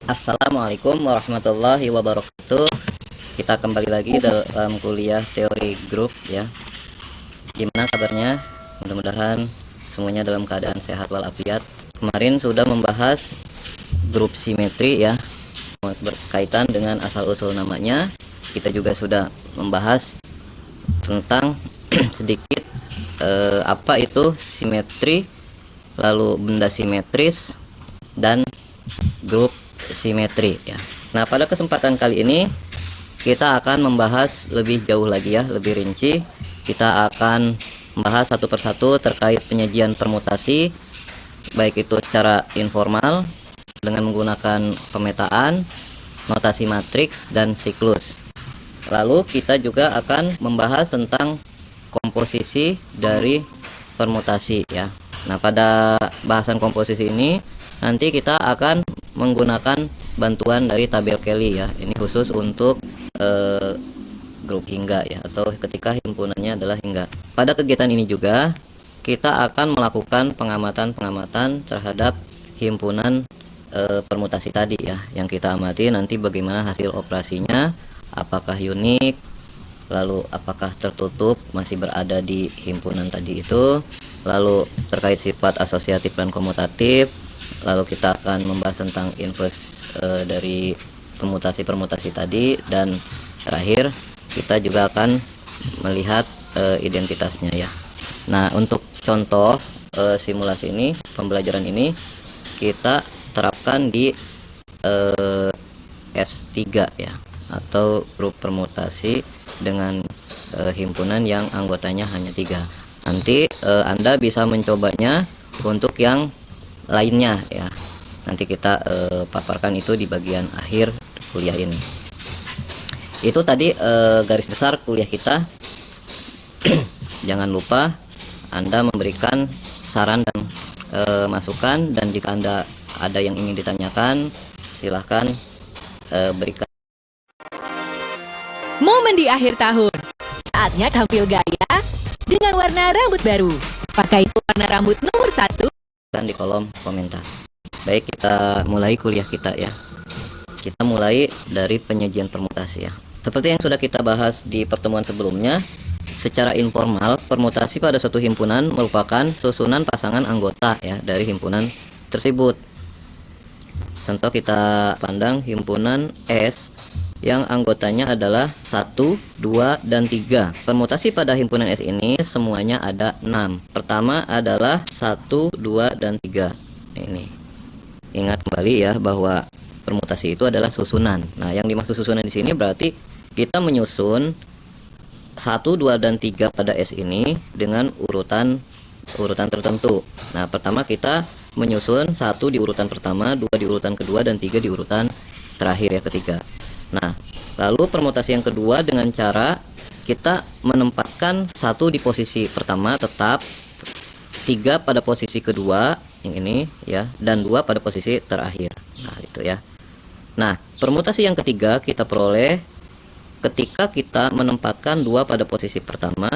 Assalamualaikum warahmatullahi wabarakatuh. Kita kembali lagi dalam kuliah teori grup ya. Gimana kabarnya? Mudah-mudahan semuanya dalam keadaan sehat walafiat. Kemarin sudah membahas grup simetri ya, berkaitan dengan asal usul namanya. Kita juga sudah membahas tentang sedikit apa itu simetri, lalu benda simetris dan grup simetri ya. Nah, pada kesempatan kali ini kita akan membahas lebih jauh lagi ya, lebih rinci. Kita akan membahas satu persatu terkait penyajian permutasi, baik itu secara informal dengan menggunakan pemetaan, notasi matriks, dan siklus. Lalu kita juga akan membahas tentang komposisi dari permutasi ya. Nah, pada bahasan komposisi ini nanti kita akan menggunakan bantuan dari tabel Kelly ya. Ini khusus untuk grup hingga ya, atau ketika himpunannya adalah hingga. Pada kegiatan ini juga kita akan melakukan pengamatan terhadap himpunan permutasi tadi ya, yang kita amati nanti bagaimana hasil operasinya, apakah unik, lalu apakah tertutup masih berada di himpunan tadi itu, lalu terkait sifat asosiatif dan komutatif. Lalu kita akan membahas tentang inverse dari permutasi tadi, dan terakhir kita juga akan melihat identitasnya ya. Nah, untuk contoh simulasi ini, pembelajaran ini kita terapkan di S3 ya, atau grup permutasi dengan himpunan yang anggotanya hanya 3. Nanti Anda bisa mencobanya untuk yang lainnya ya. Nanti kita paparkan itu di bagian akhir kuliah ini. Itu tadi garis besar kuliah kita. Jangan lupa Anda memberikan saran dan masukan, dan jika Anda ada yang ingin ditanyakan, silahkan berikan. Momen di akhir tahun, saatnya tampil gaya dengan warna rambut baru. Pakai warna rambut nomor 1 di kolom komentar. Baik, kita mulai kuliah kita ya. Kita mulai dari penyajian permutasi ya. Seperti yang sudah kita bahas di pertemuan sebelumnya, secara informal permutasi pada suatu himpunan merupakan susunan pasangan anggota ya dari himpunan tersebut. Contoh kita pandang himpunan S yang anggotanya adalah 1, 2, dan 3. Permutasi pada himpunan S ini semuanya ada 6. Pertama adalah 1, 2, dan 3. Ini. Ingat kembali ya bahwa permutasi itu adalah susunan. Nah, yang dimaksud susunan di sini berarti kita menyusun 1, 2, dan 3 pada S ini dengan urutan tertentu. Nah, pertama kita menyusun 1 di urutan pertama, 2 di urutan kedua, dan 3 di urutan terakhir ya, ketiga. Nah, lalu permutasi yang kedua dengan cara kita menempatkan 1 di posisi pertama tetap, 3 pada posisi kedua yang ini ya, dan 2 pada posisi terakhir. Nah, itu ya. Nah, permutasi yang ketiga kita peroleh ketika kita menempatkan 2 pada posisi pertama,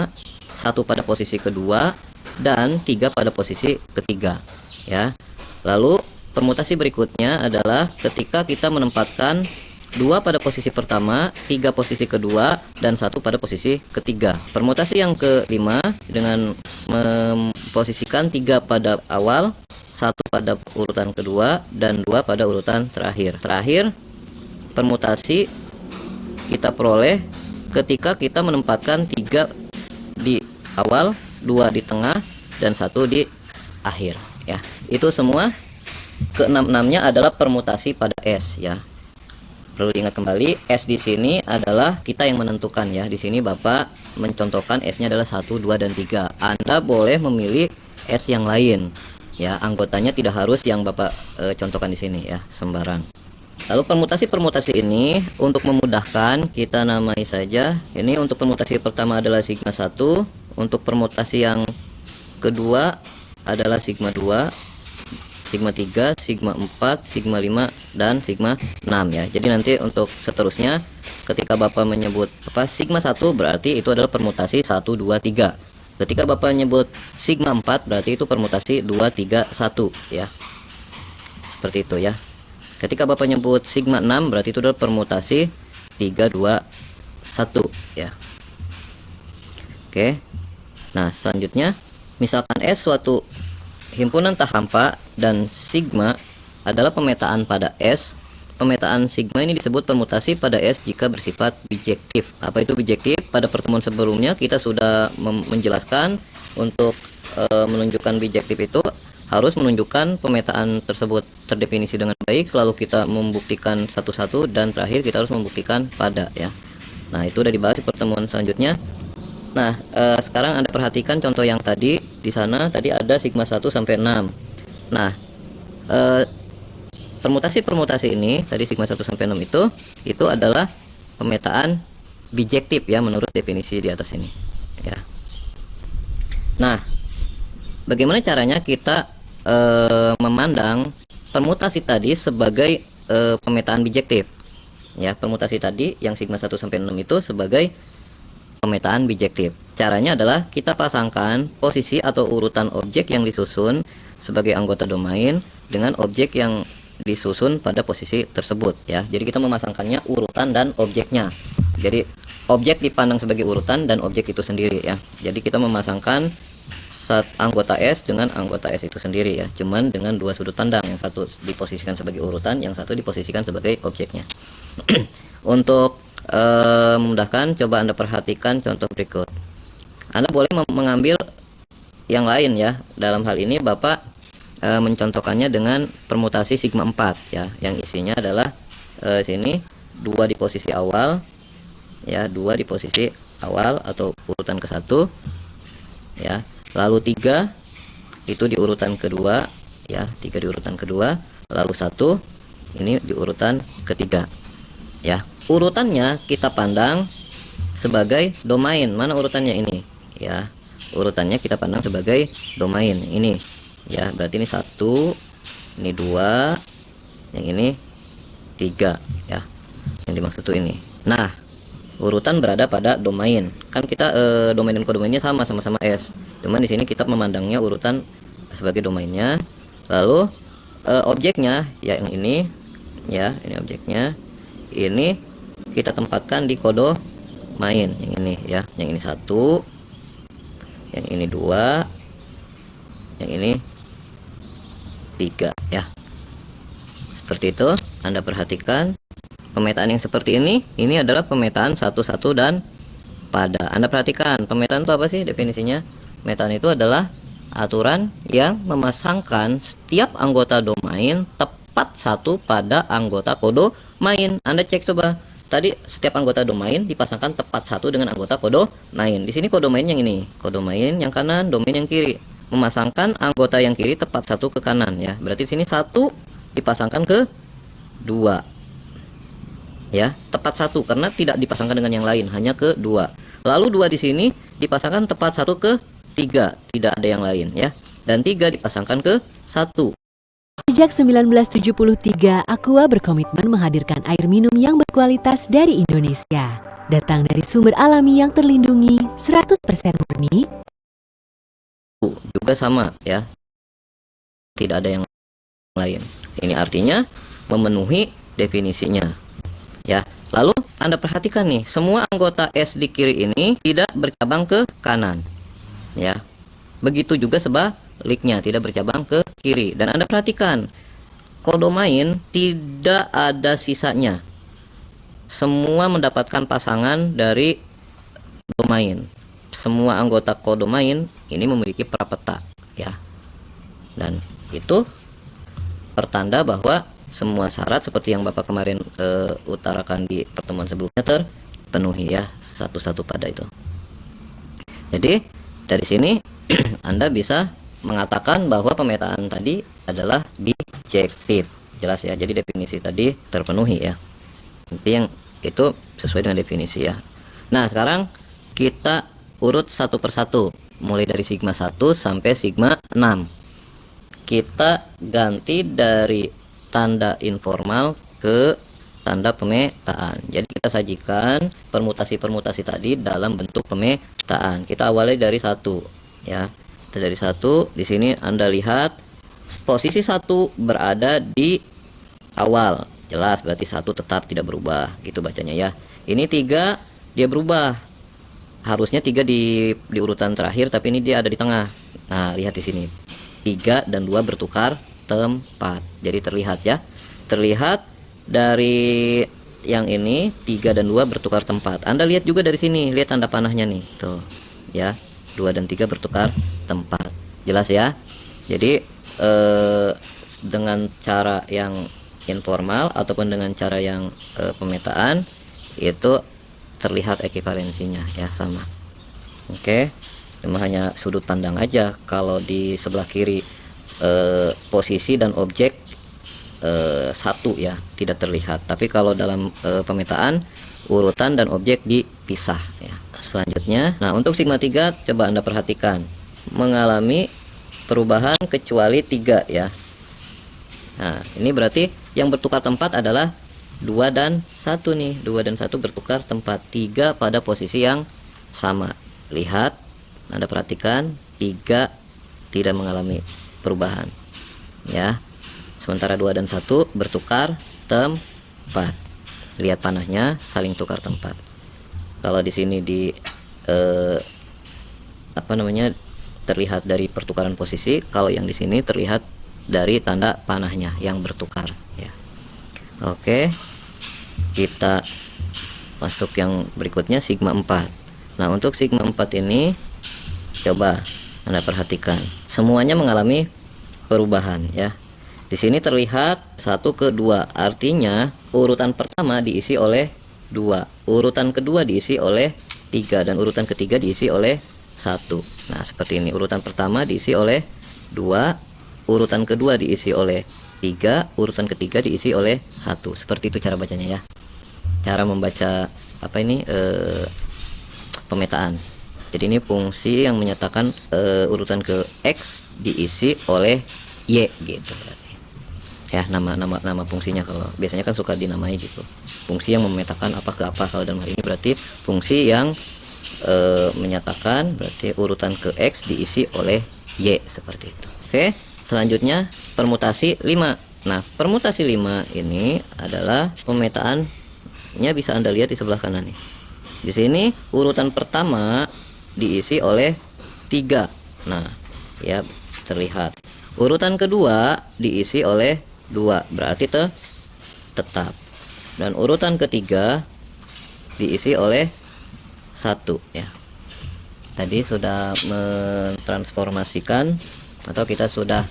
1 pada posisi kedua, dan 3 pada posisi ketiga ya. Lalu permutasi berikutnya adalah ketika kita menempatkan 2 pada posisi pertama, 3 posisi kedua, dan 1 pada posisi ketiga. Permutasi yang kelima dengan memposisikan 3 pada awal, 1 pada urutan kedua, dan 2 pada urutan terakhir. Terakhir, permutasi kita peroleh ketika kita menempatkan 3 di awal, 2 di tengah, dan 1 di akhir ya. Itu semua keenam-enamnya adalah permutasi pada S ya. Perlu diingat kembali, S di sini adalah kita yang menentukan ya. Di sini Bapak mencontohkan S-nya adalah 1, 2, dan 3. Anda boleh memilih S yang lain ya. Anggotanya tidak harus yang Bapak contohkan di sini ya, sembarang. Lalu permutasi ini untuk memudahkan kita namai saja. Ini untuk permutasi pertama adalah sigma 1, untuk permutasi yang kedua adalah sigma 2, sigma 3, sigma 4, sigma 5, dan sigma 6 ya. Jadi nanti untuk seterusnya ketika Bapak menyebut sigma 1 berarti itu adalah permutasi 1, 2, 3. Ketika Bapak menyebut sigma 4 berarti itu permutasi 2, 3, 1 ya. Seperti itu ya. Ketika Bapak nyebut sigma 6 berarti itu adalah permutasi 3, 2, 1 ya. Oke. Nah, selanjutnya misalkan S suatu himpunan tak hampa dan sigma adalah pemetaan pada S. Pemetaan sigma ini disebut permutasi pada S jika bersifat bijektif. Apa itu bijektif? Pada pertemuan sebelumnya kita sudah menjelaskan untuk menunjukkan bijektif itu harus menunjukkan pemetaan tersebut terdefinisi dengan baik, lalu kita membuktikan satu-satu, dan terakhir kita harus membuktikan pada ya. Nah, itu udah dibahas di pertemuan selanjutnya. Nah, sekarang Anda perhatikan contoh yang tadi. Di sana tadi ada sigma 1 sampai 6. Nah, permutasi-permutasi ini tadi sigma 1 sampai 6 itu adalah pemetaan bijektif ya menurut definisi di atas ini ya. Nah, bagaimana caranya kita memandang permutasi tadi sebagai pemetaan bijektif ya. Permutasi tadi yang sigma 1 sampai 6 itu sebagai pemetaan bijektif. Caranya adalah kita pasangkan posisi atau urutan objek yang disusun sebagai anggota domain dengan objek yang disusun pada posisi tersebut ya. Jadi kita memasangkannya urutan dan objeknya. Jadi objek dipandang sebagai urutan dan objek itu sendiri ya. Jadi kita memasangkan anggota S dengan anggota S itu sendiri ya. Cuman dengan dua sudut pandang, yang satu diposisikan sebagai urutan, yang satu diposisikan sebagai objeknya. Untuk memudahkan, coba Anda perhatikan contoh berikut. Anda boleh mengambil yang lain ya. Dalam hal ini Bapak mencontohkannya dengan permutasi sigma 4 ya, yang isinya adalah sini 2 di posisi awal ya, 2 di posisi awal atau urutan ke-1 ya, lalu 3 itu di urutan kedua ya, 3 di urutan kedua, lalu 1 ini di urutan ketiga ya. Urutannya kita pandang sebagai domain. Mana urutannya ini ya? Urutannya kita pandang sebagai domain ini ya. Berarti ini 1, ini 2, yang ini 3 ya, yang dimaksud itu ini. Nah, urutan berada pada domain. Kan kita domain dan kodomainnya sama-sama S. Cuman di sini kita memandangnya urutan sebagai domainnya. Lalu objeknya ya yang ini ya, ini objeknya. Ini kita tempatkan di kodo main yang ini ya. Yang ini 1, yang ini 2, yang ini 3 ya. Seperti itu. Anda perhatikan pemetaan yang seperti ini adalah pemetaan 1, 1 dan pada. Anda perhatikan pemetaan itu apa sih definisinya? Pemetaan itu adalah aturan yang memasangkan setiap anggota domain tepat satu pada anggota kodo main. Anda cek coba. Tadi setiap anggota domain dipasangkan tepat satu dengan anggota kodo main. Di sini kodo main yang ini, kodo main yang kanan, domain yang kiri. Memasangkan anggota yang kiri tepat satu ke kanan ya. Berarti di sini 1 dipasangkan ke 2 ya, tepat satu karena tidak dipasangkan dengan yang lain, hanya ke 2. Lalu 2 di sini dipasangkan tepat 1 ke 3, tidak ada yang lain ya. Dan 3 dipasangkan ke 1. Sejak 1973, Aqua berkomitmen menghadirkan air minum yang berkualitas dari Indonesia. Datang dari sumber alami yang terlindungi, 100% murni. Juga sama ya, tidak ada yang lain. Ini artinya memenuhi definisinya ya. Lalu Anda perhatikan nih, semua anggota S di kiri ini tidak bercabang ke kanan ya. Begitu juga sebaliknya, tidak bercabang ke kiri. Dan Anda perhatikan kodomain tidak ada sisanya, semua mendapatkan pasangan dari domain. Semua anggota kodomain ini memiliki prapeta ya. Dan itu pertanda bahwa semua syarat seperti yang Bapak kemarin utarakan di pertemuan sebelumnya terpenuhi ya, satu-satu pada itu. Jadi dari sini Anda bisa mengatakan bahwa pemetaan tadi adalah bijektif. Jelas ya, jadi definisi tadi terpenuhi ya. Nanti yang itu sesuai dengan definisi ya. Nah, sekarang kita urut satu persatu, mulai dari sigma 1 sampai sigma 6. Kita ganti dari tanda informal ke tanda pemetaan. Jadi kita sajikan permutasi-permutasi tadi dalam bentuk pemetaan. Kita awali dari 1 ya. Kita dari 1, di sini Anda lihat posisi 1 berada di awal, jelas berarti 1 tetap tidak berubah, gitu bacanya ya. Ini 3 dia berubah, harusnya 3 di urutan terakhir, tapi ini dia ada di tengah. Nah, lihat di sini, 3 dan 2 bertukar tempat, jadi terlihat ya, terlihat dari yang ini 3 dan 2 bertukar tempat. Anda lihat juga dari sini, lihat tanda panahnya nih, tuh ya, 2 dan 3 bertukar tempat, jelas ya. Jadi dengan cara yang informal ataupun dengan cara yang pemetaan itu terlihat ekivalensinya ya, sama. Oke, cuma hanya sudut pandang aja. Kalau di sebelah kiri posisi dan objek satu ya, tidak terlihat, tapi kalau dalam pemetaan urutan dan objek dipisah ya. Selanjutnya, nah untuk sigma 3 coba Anda perhatikan mengalami perubahan kecuali 3 ya. Nah, ini berarti yang bertukar tempat adalah 2 dan 1 nih. 2 dan 1 bertukar tempat, 3 pada posisi yang sama. Lihat, Anda perhatikan 3 tidak mengalami perubahan ya. Sementara 2 dan 1 bertukar tempat. Lihat panahnya saling tukar tempat. Kalau di sini terlihat dari pertukaran posisi, kalau yang di sini terlihat dari tanda panahnya yang bertukar ya. Oke, kita masuk yang berikutnya, sigma 4. Nah, untuk sigma 4 ini coba Anda perhatikan semuanya mengalami perubahan ya. Di sini terlihat 1 ke 2, artinya urutan pertama diisi oleh 2, urutan kedua diisi oleh 3, dan urutan ketiga diisi oleh 1. Nah, seperti ini, urutan pertama diisi oleh 2, urutan kedua diisi oleh 3, urutan ketiga diisi oleh 1. Seperti itu cara bacanya ya, cara membaca pemetaan. Jadi ini fungsi yang menyatakan urutan ke X diisi oleh Y gitu berarti ya, nama fungsinya. Kalau biasanya kan suka dinamai gitu, fungsi yang memetakan apa ke apa. Kalau dalam hal ini berarti fungsi yang menyatakan berarti urutan ke X diisi oleh Y, seperti itu. Oke, selanjutnya permutasi 5. Nah, permutasi 5 ini adalah pemetaannya, bisa Anda lihat di sebelah kanan nih. Di sini urutan pertama diisi oleh 3. Nah, ya terlihat. Urutan kedua diisi oleh 2, berarti tetap. Dan urutan ketiga diisi oleh 1 ya. Tadi sudah mentransformasikan atau kita sudah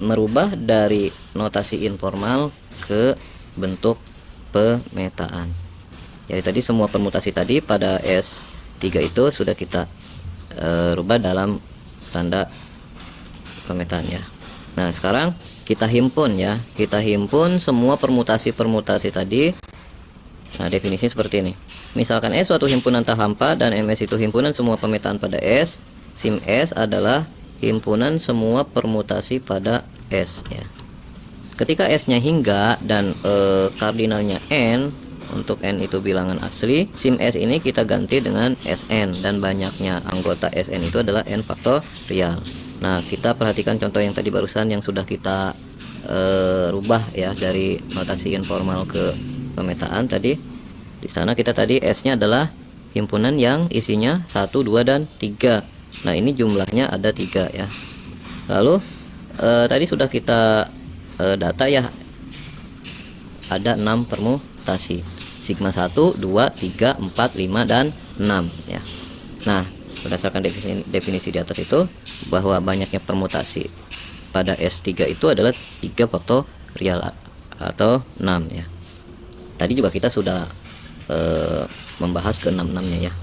merubah dari notasi informal ke bentuk pemetaan. Jadi tadi semua permutasi tadi pada S3 itu sudah kita rubah dalam tanda pemetaan ya. Nah, sekarang kita himpun ya. Kita himpun semua permutasi-permutasi tadi. Nah, definisinya seperti ini. Misalkan S suatu himpunan tak hampa dan MS itu himpunan semua pemetaan pada S. Sim S adalah himpunan semua permutasi pada S ya. Ketika S-nya hingga dan kardinalnya N, untuk N itu bilangan asli, sim S ini kita ganti dengan Sn, dan banyaknya anggota Sn itu adalah N faktorial. Nah, kita perhatikan contoh yang tadi barusan yang sudah kita rubah ya dari notasi informal ke pemetaan tadi. Di sana kita tadi S-nya adalah himpunan yang isinya 1, 2, dan 3. Nah, ini jumlahnya ada 3 ya. Lalu tadi sudah kita data ya, ada 6 permutasi. Sigma 1, 2, 3, 4, 5, dan 6 ya. Nah, berdasarkan definisi di atas itu, bahwa banyaknya permutasi pada S3 itu adalah 3 faktorial atau 6 ya. Tadi juga kita sudah membahas ke 6-6-nya ya.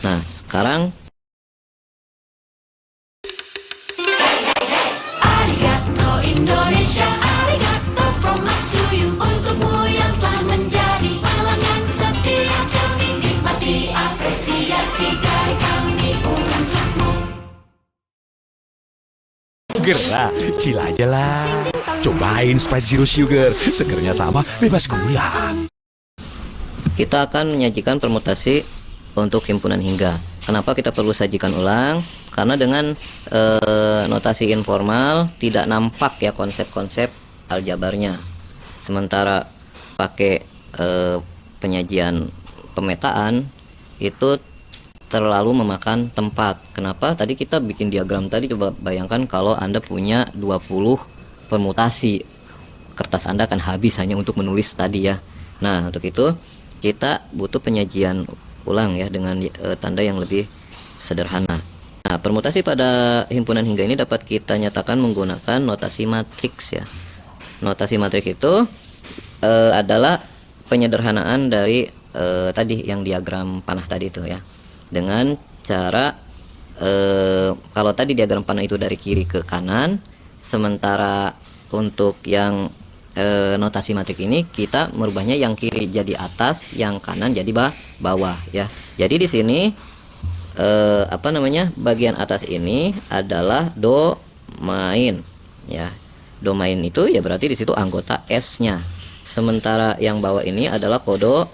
Nah, sekarang Arigato Indonesia, arigato from us to you. Untukmu yang telah menjadi pelanggan setia kami, nikmati apresiasi dari kami untukmu. Gerah, chill aja lah. Cobain Sprite Zero Sugar, segernya sama, bebas gula. kita akan menyajikan permutasi untuk himpunan hingga. Kenapa kita perlu sajikan ulang? Karena dengan notasi informal tidak nampak ya konsep-konsep aljabarnya. Sementara pakai penyajian pemetaan itu terlalu memakan tempat. Kenapa? Tadi kita bikin diagram tadi, coba bayangkan kalau Anda punya 20 permutasi, kertas Anda akan habis hanya untuk menulis tadi ya. Nah, untuk itu kita butuh penyajian ulang ya dengan tanda yang lebih sederhana. Nah, permutasi pada himpunan hingga ini dapat kita nyatakan menggunakan notasi matriks ya. Notasi matriks itu adalah penyederhanaan dari tadi yang diagram panah tadi itu ya. Dengan cara kalau tadi diagram panah itu dari kiri ke kanan, sementara untuk yang notasi matrik ini kita merubahnya yang kiri jadi atas, yang kanan jadi bawah ya. Jadi di sini bagian atas ini adalah domain ya. Domain itu ya berarti di situ anggota S-nya. Sementara yang bawah ini adalah kode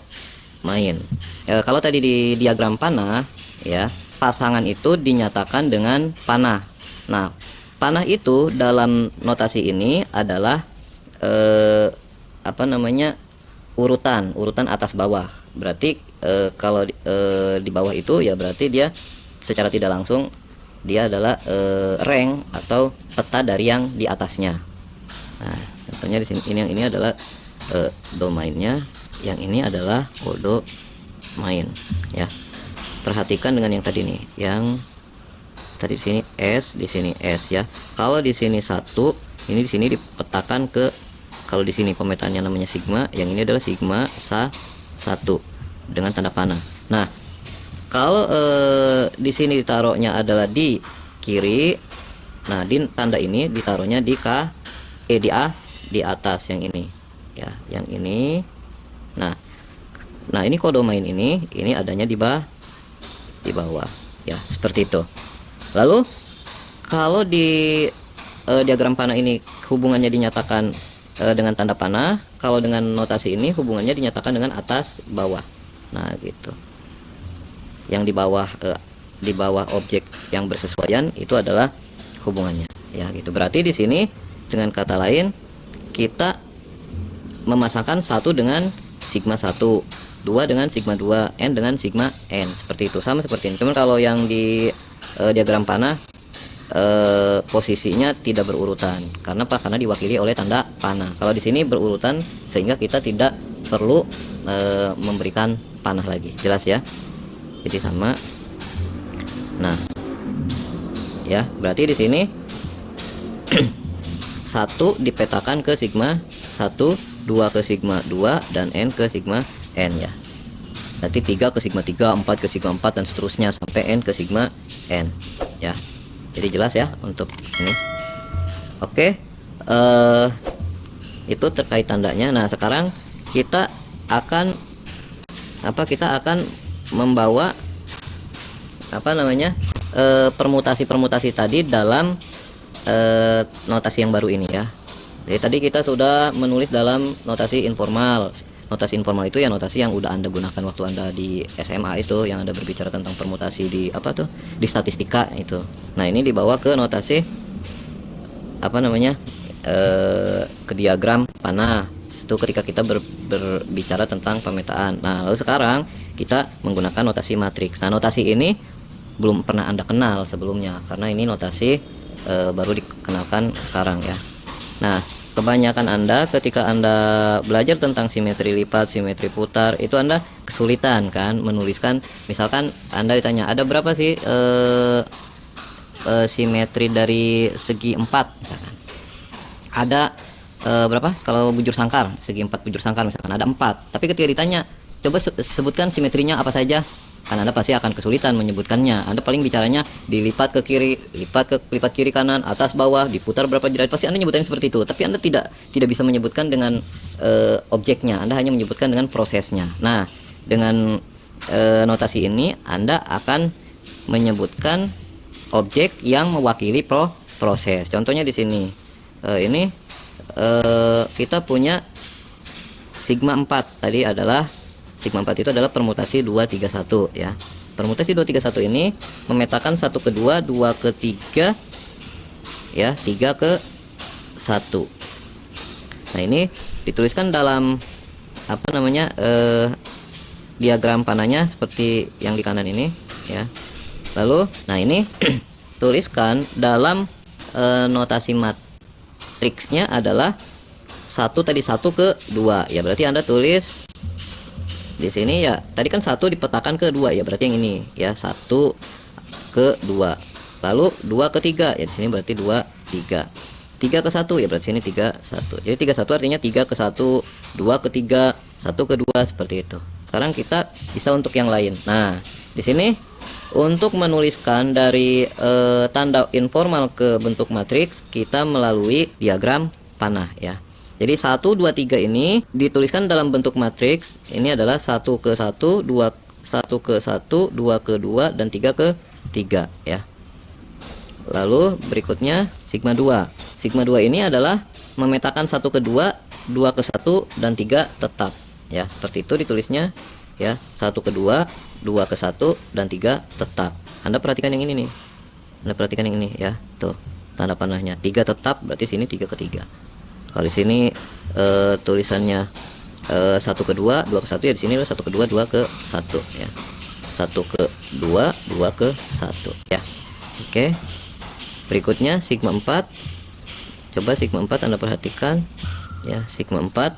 main. Kalau tadi di diagram panah ya, pasangan itu dinyatakan dengan panah. Nah, panah itu dalam notasi ini adalah urutan atas bawah. Berarti kalau di bawah itu ya berarti dia secara tidak langsung dia adalah rank atau peta dari yang di atasnya. Nah, contohnya di sini ini adalah domainnya, yang ini adalah kode main ya. Perhatikan dengan yang tadi nih, yang tadi di sini S, di sini S ya. Kalau di sini 1, ini di sini dipetakan ke, kalau di sini pemetaannya namanya sigma, yang ini adalah sigma sa 1 dengan tanda panah. Nah, kalau di sini ditaruhnya adalah di kiri, nah di tanda ini ditaruhnya di di atas yang ini ya, yang ini. Nah ini kode main ini adanya di bawah ya, seperti itu. Lalu kalau di diagram panah ini hubungannya dinyatakan dengan tanda panah, kalau dengan notasi ini hubungannya dinyatakan dengan atas bawah. Nah gitu. Yang di bawah objek yang bersesuaian itu adalah hubungannya ya gitu. Berarti di sini dengan kata lain kita memasangkan 1 dengan sigma 1, 2 dengan sigma 2, n dengan sigma n, seperti itu, sama seperti ini. Cuman kalau yang di diagram panah posisinya tidak berurutan. Karena apa? Karena diwakili oleh tanda panah. Kalau di sini berurutan sehingga kita tidak perlu memberikan panah lagi. Jelas ya? Jadi sama. Nah, ya, berarti di sini 1 dipetakan ke sigma 1, 2 ke sigma 2, dan n ke sigma n ya. Nanti 3 ke sigma 3, 4 ke sigma 4, dan seterusnya sampai n ke sigma n ya. Jadi jelas ya untuk ini. Oke, itu terkait tandanya. Nah, sekarang kita akan membawa permutasi tadi dalam notasi yang baru ini ya. Jadi tadi kita sudah menulis dalam notasi informal. Notasi informal itu ya notasi yang udah Anda gunakan waktu Anda di SMA itu, yang Anda berbicara tentang permutasi di di statistika itu. Nah, ini dibawa ke notasi ke diagram panah. Itu ketika kita berbicara tentang pemetaan. Nah, lalu sekarang kita menggunakan notasi matriks. Nah, notasi ini belum pernah Anda kenal sebelumnya karena ini notasi baru dikenalkan sekarang ya. Nah, kebanyakan Anda ketika Anda belajar tentang simetri lipat, simetri putar, itu Anda kesulitan kan menuliskan. Misalkan Anda ditanya ada berapa sih simetri dari segi 4 misalkan. Ada berapa kalau bujur sangkar, segi 4 bujur sangkar misalkan ada 4. Tapi ketika ditanya coba sebutkan simetrinya apa saja, kan Anda pasti akan kesulitan menyebutkannya. Anda paling bicaranya dilipat ke kiri, lipat kiri kanan, atas bawah, diputar berapa derajat. Pasti Anda nyebutnya seperti itu. Tapi Anda tidak bisa menyebutkan dengan objeknya. Anda hanya menyebutkan dengan prosesnya. Nah, dengan notasi ini Anda akan menyebutkan objek yang mewakili proses. Contohnya di sini. Ini kita punya sigma 4 tadi adalah sigma 4 itu adalah permutasi 231 ya. Permutasi 231 ini memetakan 1 ke 2, 2 ke 3 ya, 3 ke 1. Nah, ini dituliskan dalam apa namanya diagram panahnya seperti yang di kanan ini ya. Lalu nah ini tuliskan dalam notasi matriksnya adalah satu tadi 1 ke 2 ya, berarti Anda tulis di sini ya, tadi kan 1 dipetakan ke 2 ya, berarti yang ini ya 1 ke 2. Lalu 2 ke 3 ya, di sini berarti 2 3. 3 ke 1 ya, berarti sini 3 1. Jadi 3 1 artinya 3 ke 1, 2 ke 3, 1 ke 2 seperti itu. Sekarang kita bisa untuk yang lain. Nah, di sini untuk menuliskan dari tanda informal ke bentuk matriks kita melalui diagram panah ya. Jadi 1 2 3 ini dituliskan dalam bentuk matriks. Ini adalah 1 ke 1, 1 ke 1, 2 ke 2 dan 3 ke 3 ya. Lalu berikutnya sigma 2. Sigma 2 ini adalah memetakan 1 ke 2, 2 ke 1 dan 3 tetap ya. Seperti itu ditulisnya ya. 1 ke 2, 2 ke 1 dan 3 tetap. Anda perhatikan yang ini nih. Anda perhatikan yang ini ya. Tuh, tanda panahnya 3 tetap, berarti sini 3 ke 3. Kalau di sini tulisannya 1 ke 2, 2 ke 1 ya, di sini 1 ke 2, 2 ke 1 ya. 1 ke 2, 2 ke 1 ya. Oke. Berikutnya sigma 4. Coba sigma 4 Anda perhatikan ya, sigma 4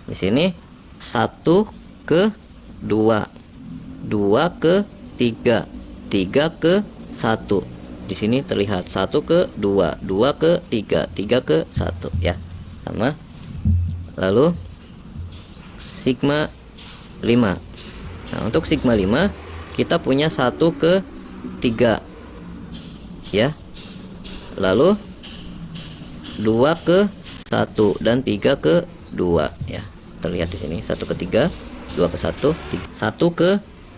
di sini 1 ke 2, 2 ke 3, 3 ke 1. Di sini terlihat 1 ke 2, 2 ke 3, 3 ke 1 ya. Sama. Lalu sigma 5. Nah, untuk sigma 5 kita punya 1 ke 3 ya. Lalu 2 ke 1 dan 3 ke 2 ya. Terlihat di sini 1 ke 3, 2 ke 1, 1 ke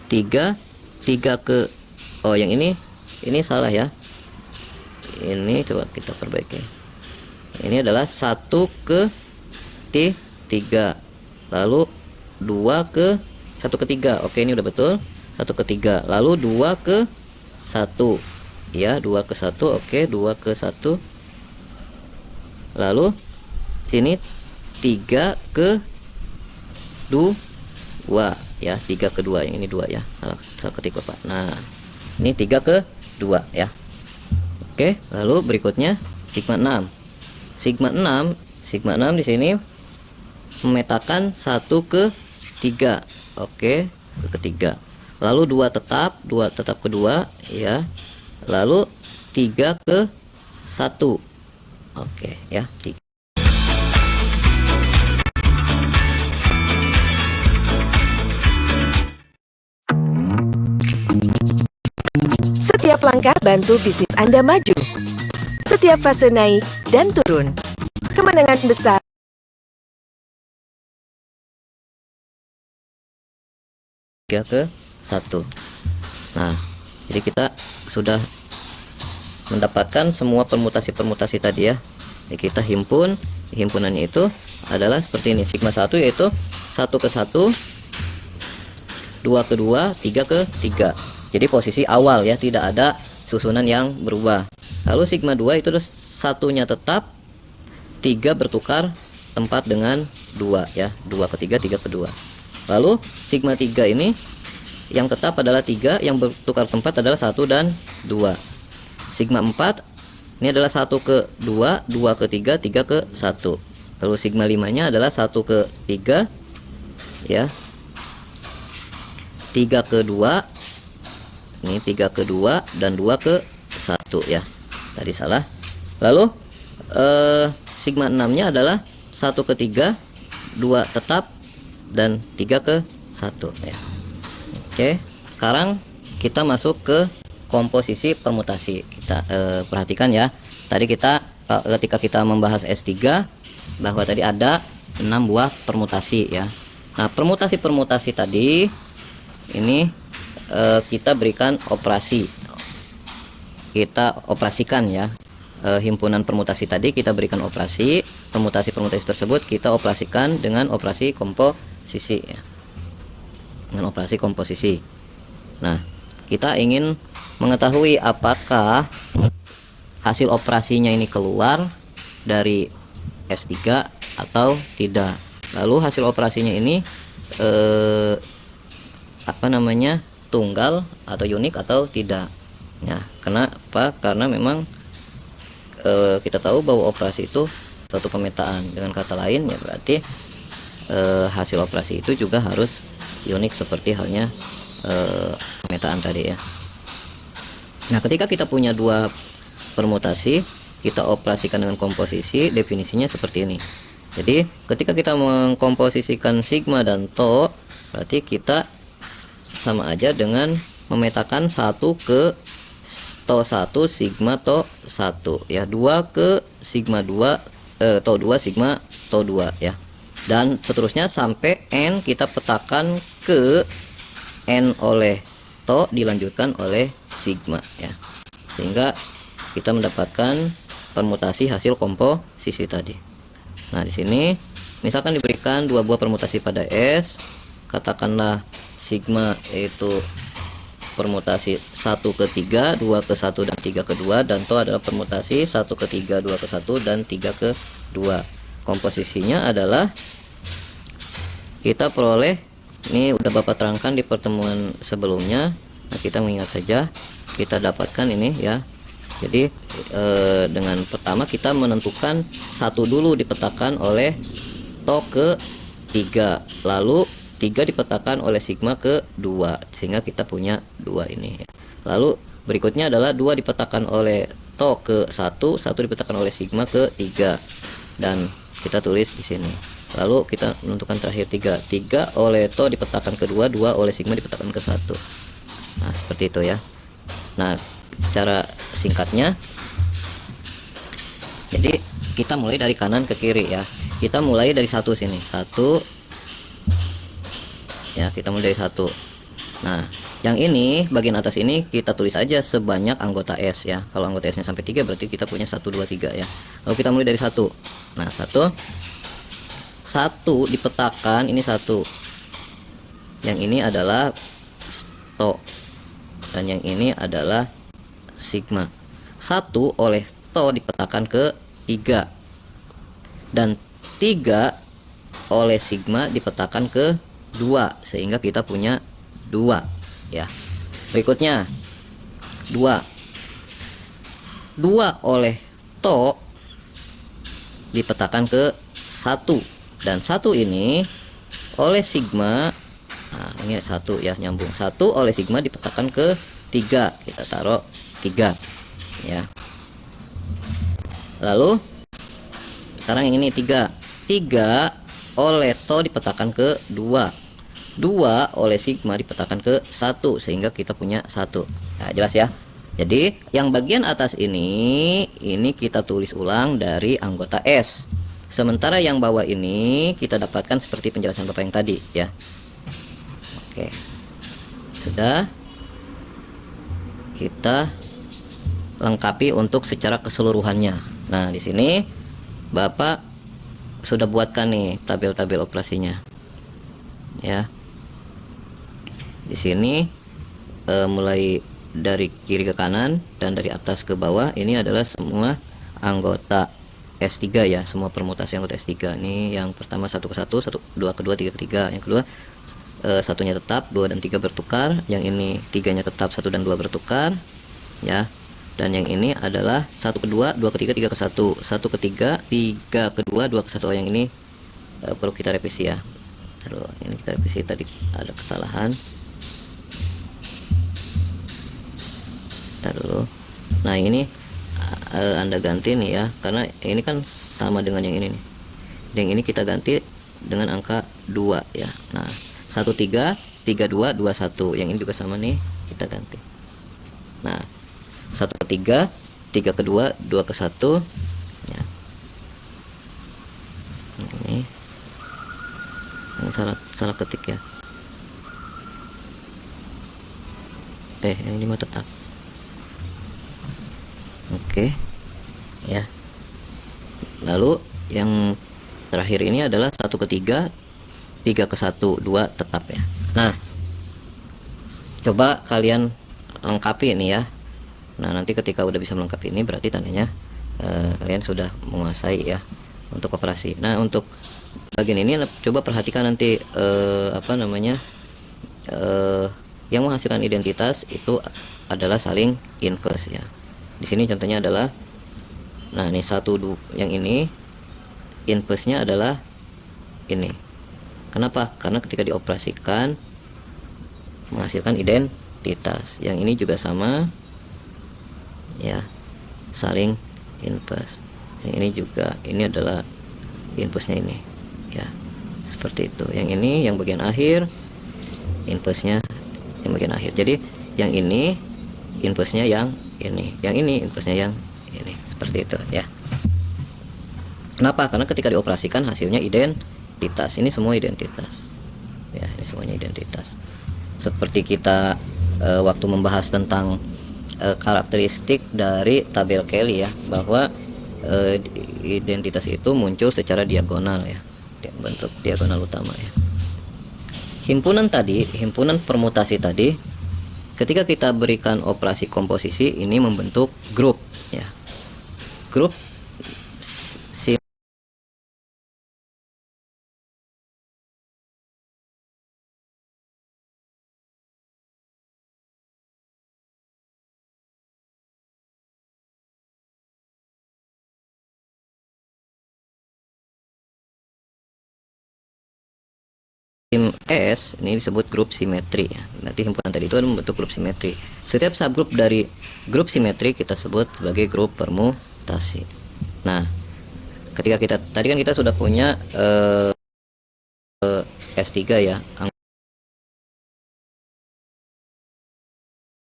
3, 3 ke, oh yang ini salah ya. Ini coba kita perbaiki. Ini adalah 1 ke 3, lalu 2 ke 1 ke 3. Oke, ini udah betul. 1 ke 3, lalu 2 ke 1 ya, 2 ke 1. Oke, 2 ke 1. Lalu sini 3 ke 2 ya, 3 ke 2. Yang ini 2 ya, salah ketik Bapak. Nah, ini 3 ke 2 ya. Oke, lalu berikutnya sigma 6. Sigma 6 di sini memetakan 1 ke 3. Oke, ke 3. Lalu 2 tetap ke 2 ya. Lalu 3 ke 1. Oke ya, 3. Setiap langkah bantu bisnis Anda maju. Setiap fase naik dan turun. Kemenangan besar. Ke 1. Nah, jadi kita sudah mendapatkan semua permutasi-permutasi tadi ya. Jadi kita himpun, himpunannya itu adalah seperti ini. Sigma 1 yaitu 1 ke 1, 2 ke 2, 3 ke 3. Jadi posisi awal ya, tidak ada susunan yang berubah. Lalu sigma 2 itu satunya tetap, 3 bertukar tempat dengan 2 ya. 2 ke 3, 3 ke 2. Lalu sigma 3 ini yang tetap adalah 3, yang bertukar tempat adalah 1 dan 2. Sigma 4 ini adalah 1 ke 2, 2 ke 3, 3 ke 1. Lalu sigma 5 nya adalah 1 ke 3 ya, 3 ke 2, ini 3 ke 2 dan 2 ke 1 ya. Tadi salah. Lalu sigma 6 nya adalah 1 ke 3, 2 tetap dan 3 ke 1 ya. Oke, sekarang kita masuk ke komposisi permutasi. Kita perhatikan ya. Tadi kita ketika kita membahas S3 bahwa tadi ada 6 buah permutasi ya. Nah, permutasi-permutasi tadi ini kita berikan operasi. Kita operasikan ya. Himpunan permutasi tadi kita berikan operasi. Permutasi-permutasi tersebut kita operasikan dengan operasi komposisi ya. Dengan operasi komposisi. Nah, kita ingin mengetahui apakah hasil operasinya ini keluar dari S3 atau tidak. Lalu hasil operasinya ini tunggal atau unik atau tidak. Nah, kenapa? Karena memang kita tahu bahwa operasi itu suatu pemetaan. Dengan kata lain ya berarti hasil operasi itu juga harus unik seperti halnya pemetaan tadi ya. Nah, ketika kita punya dua permutasi, kita operasikan dengan komposisi, definisinya seperti ini. Jadi ketika kita mengkomposisikan sigma dan tau, berarti kita sama aja dengan memetakan 1 ke tau 1 sigma tau 1 ya, 2 ke sigma 2 tau 2 sigma tau 2 ya, dan seterusnya sampai n kita petakan ke n oleh tau dilanjutkan oleh sigma ya, sehingga kita mendapatkan permutasi hasil komposisi tadi. Nah, di sini misalkan diberikan dua buah permutasi pada S, katakanlah sigma itu permutasi 1 ke 3, 2 ke 1 dan 3 ke 2, dan tau adalah permutasi 1 ke 3, 2 ke 1 dan 3 ke 2. Komposisinya adalah kita peroleh, ini udah Bapak terangkan di pertemuan sebelumnya. Nah, kita mengingat saja, kita dapatkan ini ya. Jadi dengan pertama kita menentukan 1 dulu dipetakan oleh tau ke 3, lalu 3 dipetakan oleh sigma ke 2, sehingga kita punya 2 ini ya. Lalu berikutnya adalah 2 dipetakan oleh tau ke 1, 1 dipetakan oleh sigma ke 3, dan kita tulis di sini. Lalu kita menentukan terakhir 3 oleh tau dipetakan ke 2, 2 oleh sigma dipetakan ke 1. Nah, seperti itu ya. Nah, secara singkatnya, jadi kita mulai dari kanan ke kiri ya. Kita mulai dari 1 sini, 1 ya, kita mulai dari 1. Nah, yang ini bagian atas ini kita tulis aja sebanyak anggota S ya. Kalau anggota S nya sampai 3 berarti kita punya 1, 2, 3 ya. Lalu kita mulai dari 1. Nah, 1 dipetakan, ini 1. Yang ini adalah tau, dan yang ini adalah sigma. 1 oleh tau dipetakan ke 3, dan 3 oleh sigma dipetakan ke 2, sehingga kita punya 2 ya. Berikutnya 2 oleh tau dipetakan ke 1, dan 1 ini oleh sigma. Nah, ini 1 ya, nyambung. 1 oleh sigma dipetakan ke 3, kita taruh 3 ya. Lalu sekarang yang ini 3 oleh tau dipetakan ke 2, 2 oleh sigma dipetakan ke 1, sehingga kita punya 1. Nah, jelas ya. Jadi yang bagian atas ini kita tulis ulang dari anggota S, sementara yang bawah ini kita dapatkan seperti penjelasan Bapak yang tadi ya. Oke, sudah kita lengkapi untuk secara keseluruhannya. Nah, di sini Bapak sudah buatkan nih tabel-tabel operasinya ya. Di sini mulai dari kiri ke kanan dan dari atas ke bawah, ini adalah semua anggota S3 ya, semua permutasi anggota S3. Ini yang pertama 1 ke 1, 2 ke 2, 3 ke 3. Yang kedua satunya tetap, 2 dan 3 bertukar. Yang ini 3-nya tetap, 1 dan 2 bertukar ya. Dan yang ini adalah 1 ke 2, 2 ke 3, 3 ke 1, 1 ke 3, 3 ke 2, 2 ke 1. Yang ini perlu kita revisi ya. Terus ini kita revisi, tadi ada kesalahan. Ntar dulu. Nah, ini Anda ganti nih ya, karena ini kan sama dengan yang ini nih. Yang ini kita ganti dengan angka 2 ya. Nah, 1 3 3 2 2 1. Yang ini juga sama nih, kita ganti. Nah, 1 ke 3, 3 ke 2, 2 ke 1 ya. Ini salah ketik ya. Yang ini mah tetap. Oke ya. Lalu yang terakhir ini adalah 1 ke 3, 3 ke 1, 2 tetap ya. Nah, coba kalian lengkapi ini ya. Nah, nanti ketika udah bisa melengkapi ini berarti tandanya kalian sudah menguasai ya untuk operasi. Nah, untuk bagian ini coba perhatikan nanti yang menghasilkan identitas itu adalah saling inverse ya. Di sini contohnya adalah, nah ini yang ini inverse-nya adalah ini. Kenapa? Karena ketika dioperasikan menghasilkan identitas. Yang ini juga sama ya, saling inverse. Yang ini juga, ini adalah inverse-nya ini ya, seperti itu. Yang ini yang bagian akhir, inverse-nya yang bagian akhir. Jadi yang ini inverse-nya yang ini inverse-nya yang ini, seperti itu ya. Kenapa? Karena ketika dioperasikan hasilnya identitas. Ini semua identitas ya, ini semuanya identitas. Seperti kita waktu membahas tentang karakteristik dari tabel Kelly ya, bahwa identitas itu muncul secara diagonal ya, bentuk diagonal utama ya. Himpunan permutasi tadi, ketika kita berikan operasi komposisi, ini membentuk grup ya. Grup sim S ini disebut grup simetri ya. Nanti himpunan tadi itu membentuk grup simetri. Setiap subgrup dari grup simetri kita sebut sebagai grup permutasi. Nah, ketika tadi kan kita sudah punya S3 ya,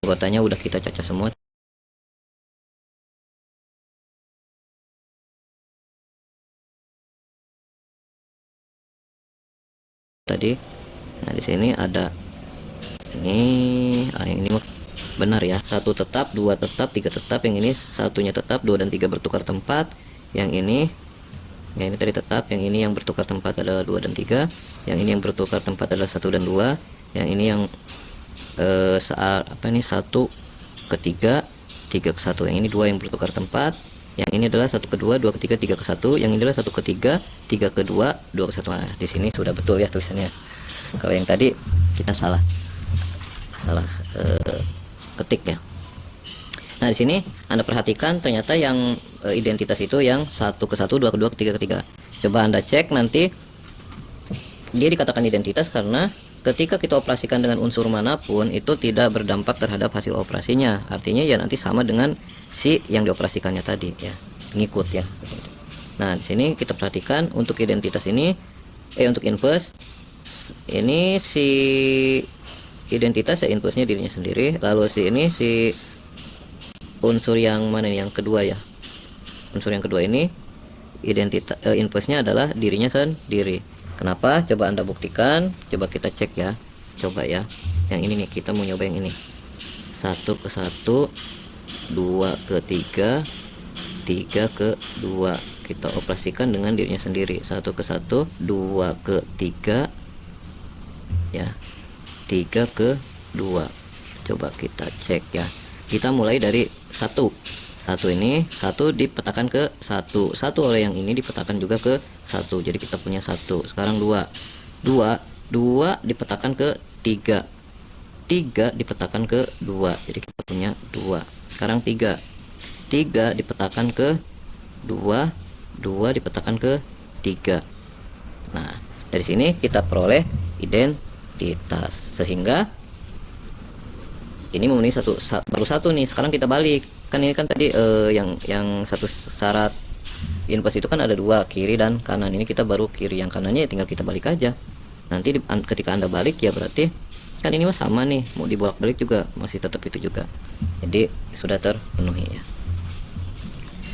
anggotanya udah kita cacah semua. Tadi, nah di sini ada ini, yang ini benar ya, 1 tetap, 2 tetap, 3 tetap. Yang ini satunya tetap, 2 dan 3 bertukar tempat. Yang ini tadi tetap. Yang ini yang bertukar tempat adalah 2 dan 3. Yang ini yang bertukar tempat adalah 1 dan 2. Yang ini yang 1 ke 3, 3 ke 1. Yang ini 2 yang bertukar tempat. Yang ini adalah 1 ke 2, 2 ke 3, 3 ke 1. Yang ini adalah 1 ke 3, 3 ke 2, 2 ke 1. Nah, di sini sudah betul ya tulisannya. Kalau yang tadi kita salah ketik ya. Nah, di sini Anda perhatikan ternyata yang identitas itu yang 1 ke 1, 2 ke 2, 3 ke 3. Coba Anda cek nanti, dia dikatakan identitas karena ketika kita operasikan dengan unsur manapun itu tidak berdampak terhadap hasil operasinya. Artinya ya nanti sama dengan si yang dioperasikannya tadi ya, ngikut ya. Nah, di sini kita perhatikan untuk identitas ini, untuk inverse ini si identitas ya, inverse-nya dirinya sendiri. Lalu si unsur yang mana nih, yang kedua ya, unsur yang kedua ini identitas inverse-nya adalah dirinya sendiri. Kenapa? Coba Anda buktikan, coba kita cek ya. Coba ya, yang ini nih, kita mau nyoba yang ini. 1 ke 1, 2 ke 3, 3 ke 2. Kita operasikan dengan dirinya sendiri. 1 ke 1, 2 ke 3 ya, 3 ke 2. Coba kita cek ya. Kita mulai dari 1 ini, 1 dipetakan ke 1 oleh yang ini dipetakan juga ke 1. Jadi kita punya 1. Sekarang 2 dipetakan ke 3 dipetakan ke 2. Jadi kita punya 2. Sekarang 3 dipetakan ke 2 dipetakan ke 3. Nah, dari sini kita peroleh identitas, sehingga ini memenuhi baru satu nih. Sekarang kita balik, kan ini kan tadi yang satu syarat inverse itu kan ada 2, kiri dan kanan. Ini kita baru kiri, yang kanannya ya tinggal kita balik aja. Nanti ketika Anda balik ya berarti kan ini mah sama nih, mau dibolak-balik juga masih tetap itu juga. Jadi sudah terpenuhi ya.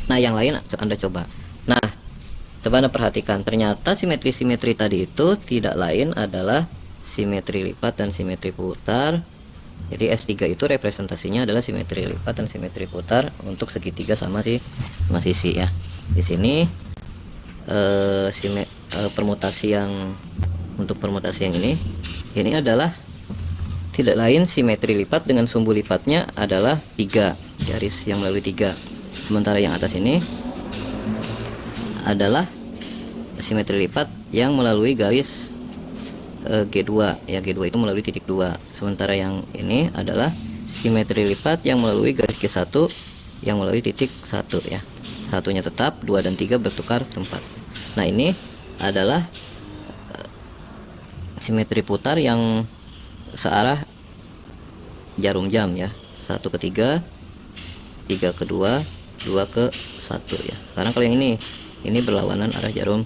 Nah, yang lain Anda coba. Nah, coba Anda perhatikan, ternyata simetri-simetri tadi itu tidak lain adalah simetri lipat dan simetri putar. Jadi S3 itu representasinya adalah simetri lipat dan simetri putar untuk segitiga sama sisi ya. Di sini permutasi yang untuk permutasi yang ini adalah tidak lain simetri lipat dengan sumbu lipatnya adalah 3, garis yang melalui 3. Sementara yang atas ini adalah simetri lipat yang melalui garis G2 ya. G2 itu melalui titik 2. Sementara yang ini adalah simetri lipat yang melalui garis G1 yang melalui titik 1 ya. Satunya tetap, 2 dan 3 bertukar tempat. Nah, ini adalah simetri putar yang searah jarum jam ya. 1 ke 3, 3 ke 2, 2 ke 1 ya. Sekarang kalau yang ini berlawanan arah jarum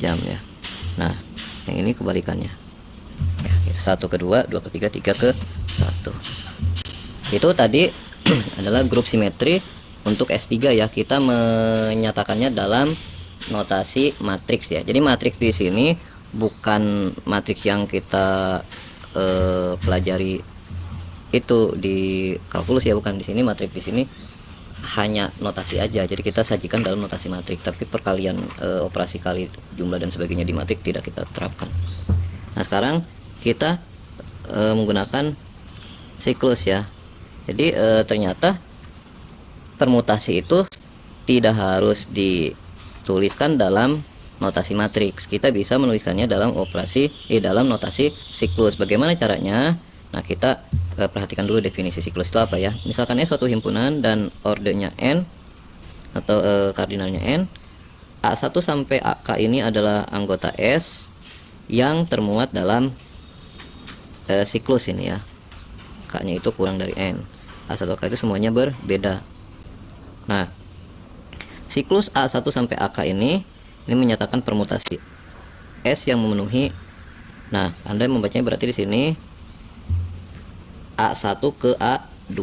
jam ya. Nah, yang ini kebalikannya ya, 1 ke 2, 2 ke 3, 3 ke 1. Itu tadi adalah grup simetri untuk S3 ya. Kita menyatakannya dalam notasi matriks ya. Jadi matriks di sini bukan matriks yang kita pelajari itu di kalkulus ya, bukan. Di sini matriks di sini hanya notasi aja. Jadi kita sajikan dalam notasi matriks, tapi perkalian operasi kali jumlah dan sebagainya di matriks tidak kita terapkan. Nah, sekarang kita menggunakan siklus ya. Jadi ternyata permutasi itu tidak harus dituliskan dalam notasi matriks. Kita bisa menuliskannya dalam dalam notasi siklus. Bagaimana caranya? Nah, kita perhatikan dulu definisi siklus itu apa ya. Misalkan S suatu himpunan dan ordenya n atau kardinalnya n. A1 sampai AK ini adalah anggota S yang termuat dalam siklus ini ya. K-nya itu kurang dari n. A1 AK itu semuanya berbeda. Nah, siklus A1 sampai AK ini menyatakan permutasi S yang memenuhi. Nah, Anda membacanya berarti di sini A1 ke A2,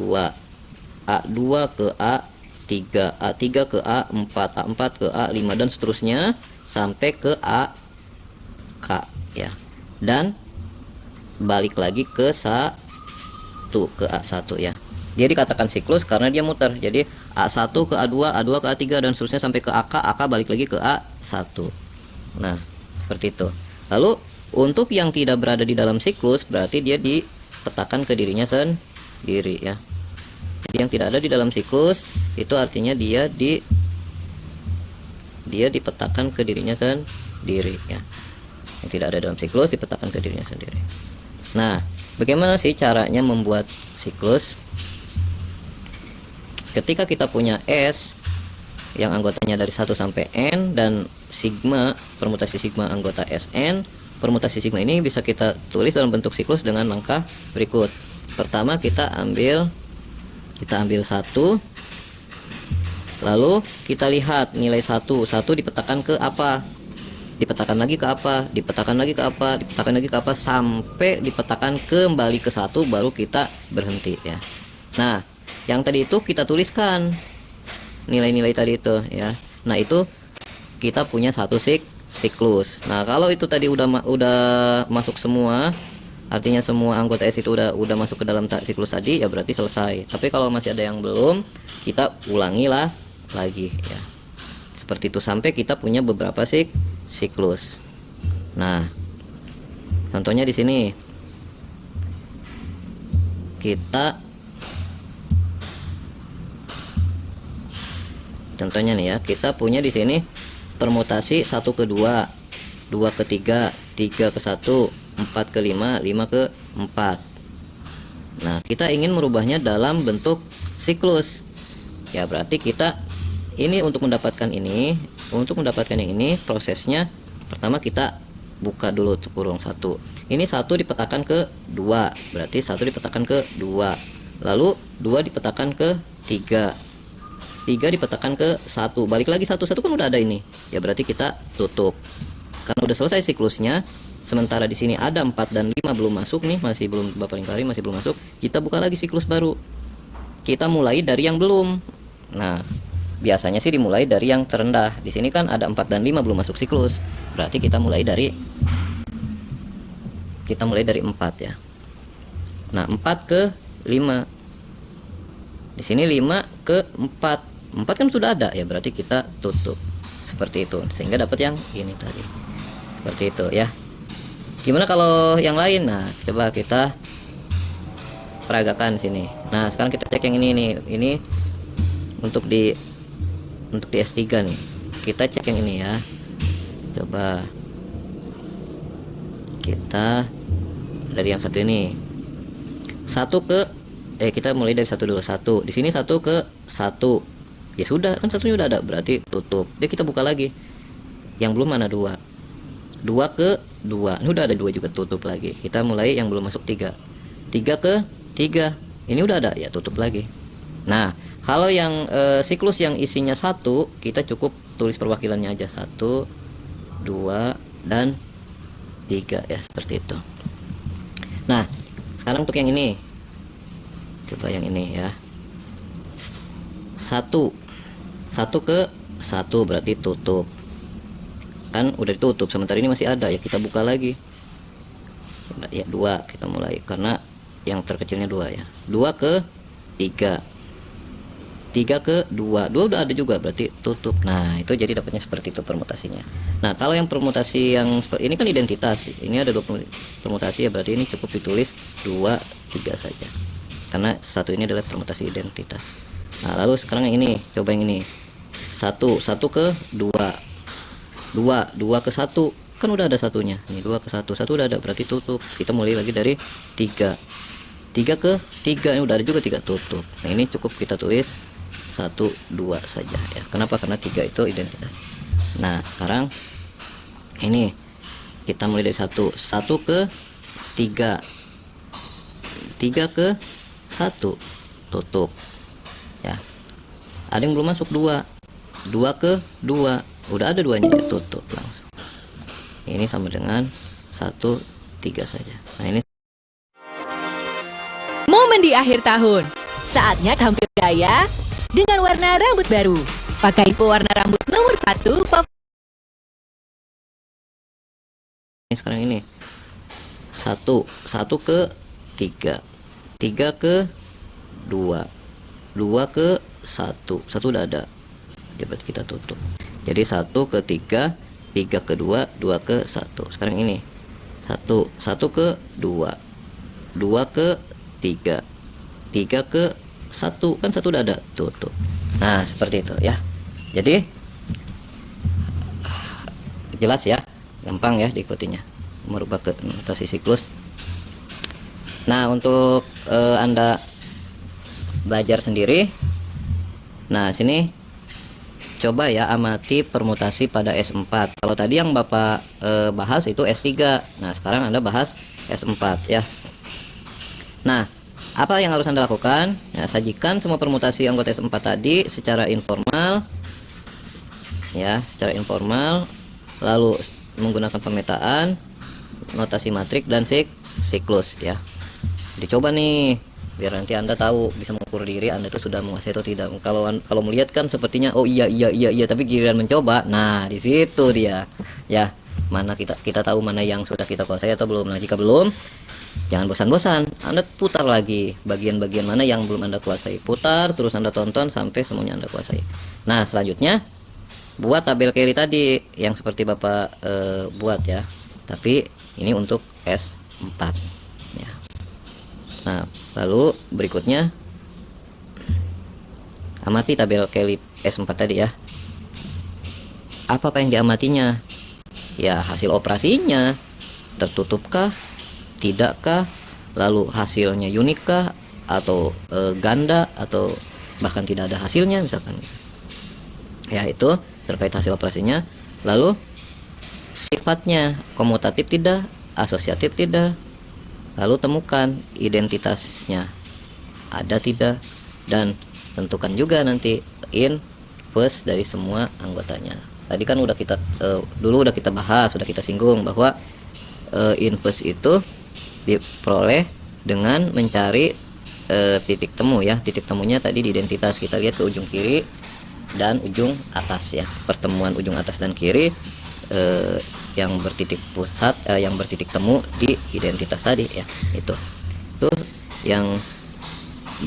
A2 ke A3, A3 ke A4, A4 ke A5 dan seterusnya sampai ke AK ya. Dan balik lagi ke A1 ke A1 ya. Dia dikatakan siklus karena dia muter. Jadi A1 ke A2, A2 ke A3 dan seterusnya sampai ke AK, AK balik lagi ke A1. Nah, seperti itu. Lalu untuk yang tidak berada di dalam siklus berarti dia dipetakan ke dirinya sendiri ya. Jadi yang tidak ada di dalam siklus itu artinya dia dipetakan ke dirinya sendiri ya. Yang tidak ada dalam siklus dipetakan ke dirinya sendiri. Nah, bagaimana sih caranya membuat siklus? Ketika kita punya S yang anggotanya dari 1 sampai N dan sigma, permutasi sigma anggota Sn, permutasi sigma ini bisa kita tulis dalam bentuk siklus dengan langkah berikut. Pertama kita ambil 1, lalu kita lihat nilai 1 dipetakan ke apa, dipetakan lagi ke apa, dipetakan lagi ke apa, dipetakan lagi ke apa, sampai dipetakan kembali ke 1, baru kita berhenti ya. Nah, yang tadi itu kita tuliskan nilai-nilai tadi itu ya. Nah, itu kita punya satu siklus. Nah, kalau itu tadi udah masuk semua, artinya semua anggota S itu udah masuk ke dalam siklus tadi ya, berarti selesai. Tapi kalau masih ada yang belum, kita ulangilah lagi ya. Seperti itu sampai kita punya beberapa siklus. Nah, contohnya di sini contohnya nih ya, kita punya di sini permutasi 1 ke 2, 2 ke 3, 3 ke 1, 4 ke 5, 5 ke 4. Nah, kita ingin merubahnya dalam bentuk siklus. Ya, berarti kita ini untuk mendapatkan yang ini prosesnya pertama kita buka dulu kurung 1. Ini 1 dipetakan ke 2, berarti 1 dipetakan ke 2. Lalu 2 dipetakan ke 3. 3 dipetakan ke 1, balik lagi 1 kan udah ada ini ya, berarti kita tutup karena udah selesai siklusnya. Sementara di sini ada 4 dan 5 belum masuk nih, masih belum Bapak lingkari, masih belum masuk. Kita buka lagi siklus baru, kita mulai dari yang belum. Nah, biasanya sih dimulai dari yang terendah. Di sini kan ada 4 dan 5 belum masuk siklus, berarti kita mulai dari 4 ya. Nah, 4 ke 5, di sini 5 ke 4 kan sudah ada ya, berarti kita tutup seperti itu sehingga dapat yang ini tadi, seperti itu ya. Gimana kalau yang lain? Nah, coba kita peragakan sini. Nah, sekarang kita cek yang ini nih. Ini untuk di S3 nih. Kita cek yang ini ya. Coba kita dari yang satu ini, satu ke kita mulai dari satu dulu. Satu di sini, satu ke satu, ya sudah kan satunya udah ada, berarti tutup. Dia kita buka lagi, yang belum mana dua, dua ke dua, ini udah ada dua juga, tutup lagi. Kita mulai yang belum masuk tiga, tiga ke tiga, ini udah ada, ya tutup lagi. Nah kalau yang siklus yang isinya satu, kita cukup tulis perwakilannya aja, 1, 2, dan 3 ya, seperti itu. Nah sekarang untuk yang ini, coba yang ini ya, 1 ke 1 berarti tutup, kan udah ditutup, sementara ini masih ada, ya kita buka lagi. Ya 2 kita mulai, karena yang terkecilnya 2 ya. 2 ke 3, 3 ke 2, 2 udah ada juga, berarti tutup. Nah itu jadi dapatnya seperti itu permutasinya. Nah kalau yang permutasi yang seperti ini kan identitas, ini ada 2 permutasi ya, berarti ini cukup ditulis 2, 3 saja, karena satu ini adalah permutasi identitas. Nah lalu sekarang yang ini, coba yang ini, 1 ke 2, 2 ke 1, kan udah ada satunya. Ini 2 ke 1, 1 udah ada, berarti tutup. Kita mulai lagi dari 3, 3 ke 3, ini udah ada juga, 3 tutup. Nah ini cukup kita tulis 1, 2 saja ya. Kenapa? Karena 3 itu identitas. Nah sekarang ini kita mulai dari 1 ke 3, 3 ke 1 tutup ya. Ada yang belum masuk 2, 2 ke 2, udah ada 2 nya ya, tutup langsung. Ini sama dengan 1, 3 saja. Nah ini Momen di akhir tahun, saatnya tampil gaya dengan warna rambut baru. Pakai pewarna rambut nomor 1 sekarang ini 1 ke 3, 3 ke 2, 2 ke 1, 1 udah ada ya, berarti kita tutup. Jadi 1 ke 3, 3 ke 2, 2 ke 1. Sekarang ini 1 ke 2, 2 ke 3, 3 ke 1, kan 1 udah ada, tutup. Nah seperti itu ya. Jadi jelas ya, gampang ya diikutinya, merubah ke notasi siklus. Nah untuk Anda belajar sendiri, nah sini coba ya amati permutasi pada S4. Kalau tadi yang Bapak bahas itu S3, nah sekarang Anda bahas S4 ya. Nah apa yang harus Anda lakukan? Ya, sajikan semua permutasi anggota S4 tadi secara informal ya, secara informal, lalu menggunakan pemetaan, notasi matrik, dan siklus ya. Dicoba nih biar nanti Anda tahu, bisa mengukur diri Anda itu sudah menguasai atau tidak. Kalau melihat kan sepertinya oh iya, tapi giliran mencoba, nah di situ dia ya, mana kita tahu mana yang sudah kita kuasai atau belum. Nah jika belum, jangan bosan-bosan, Anda putar lagi bagian-bagian mana yang belum Anda kuasai, putar terus Anda tonton sampai semuanya Anda kuasai. Nah selanjutnya buat tabel Kelly tadi yang seperti Bapak buat ya, tapi ini untuk S4 ya. Nah lalu berikutnya amati tabel Kelly S4 tadi ya. Apa yang diamatinya? Ya hasil operasinya, tertutupkah, tidakkah, lalu hasilnya unikkah, atau ganda, atau bahkan tidak ada hasilnya misalkan ya, itu terkait hasil operasinya. Lalu sifatnya komutatif tidak, asosiatif tidak, lalu temukan identitasnya ada tidak, dan tentukan juga nanti inverse dari semua anggotanya. Tadi kan udah kita dulu udah kita bahas, sudah kita singgung bahwa inverse itu diperoleh dengan mencari titik temu ya. Titik temunya tadi di identitas, kita lihat ke ujung kiri dan ujung atas ya, pertemuan ujung atas dan kiri yang bertitik pusat, yang bertitik temu di identitas tadi ya. Itu yang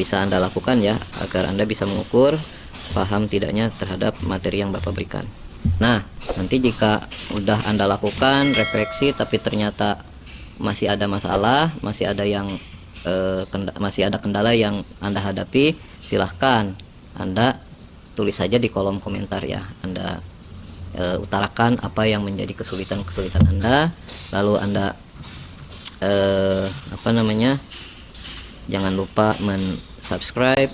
bisa Anda lakukan ya, agar Anda bisa mengukur paham tidaknya terhadap materi yang Bapak berikan. Nah nanti jika udah Anda lakukan refleksi tapi ternyata masih ada masalah, masih ada yang masih ada kendala yang Anda hadapi, silahkan Anda tulis saja di kolom komentar ya. Anda utarakan apa yang menjadi kesulitan-kesulitan Anda, lalu Anda jangan lupa subscribe,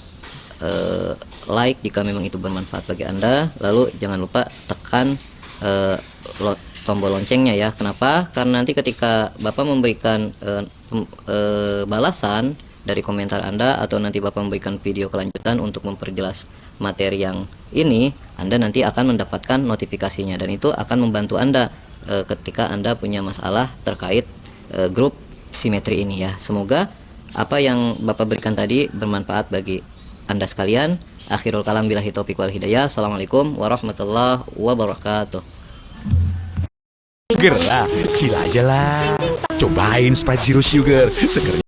like jika memang itu bermanfaat bagi Anda, lalu jangan lupa tekan tombol loncengnya ya. Kenapa? Karena nanti ketika Bapak memberikan balasan dari komentar Anda, atau nanti Bapak memberikan video kelanjutan untuk memperjelas materi yang ini, Anda nanti akan mendapatkan notifikasinya, dan itu akan membantu Anda ketika Anda punya masalah terkait grup simetri ini ya. Semoga apa yang Bapak berikan tadi bermanfaat bagi Anda sekalian. Akhirul kalam, billahi taufiq wal hidayah. Assalamualaikum warahmatullahi wabarakatuh. Gerah, chill aja lah. Cobain Sprite Zero Sugar, segernya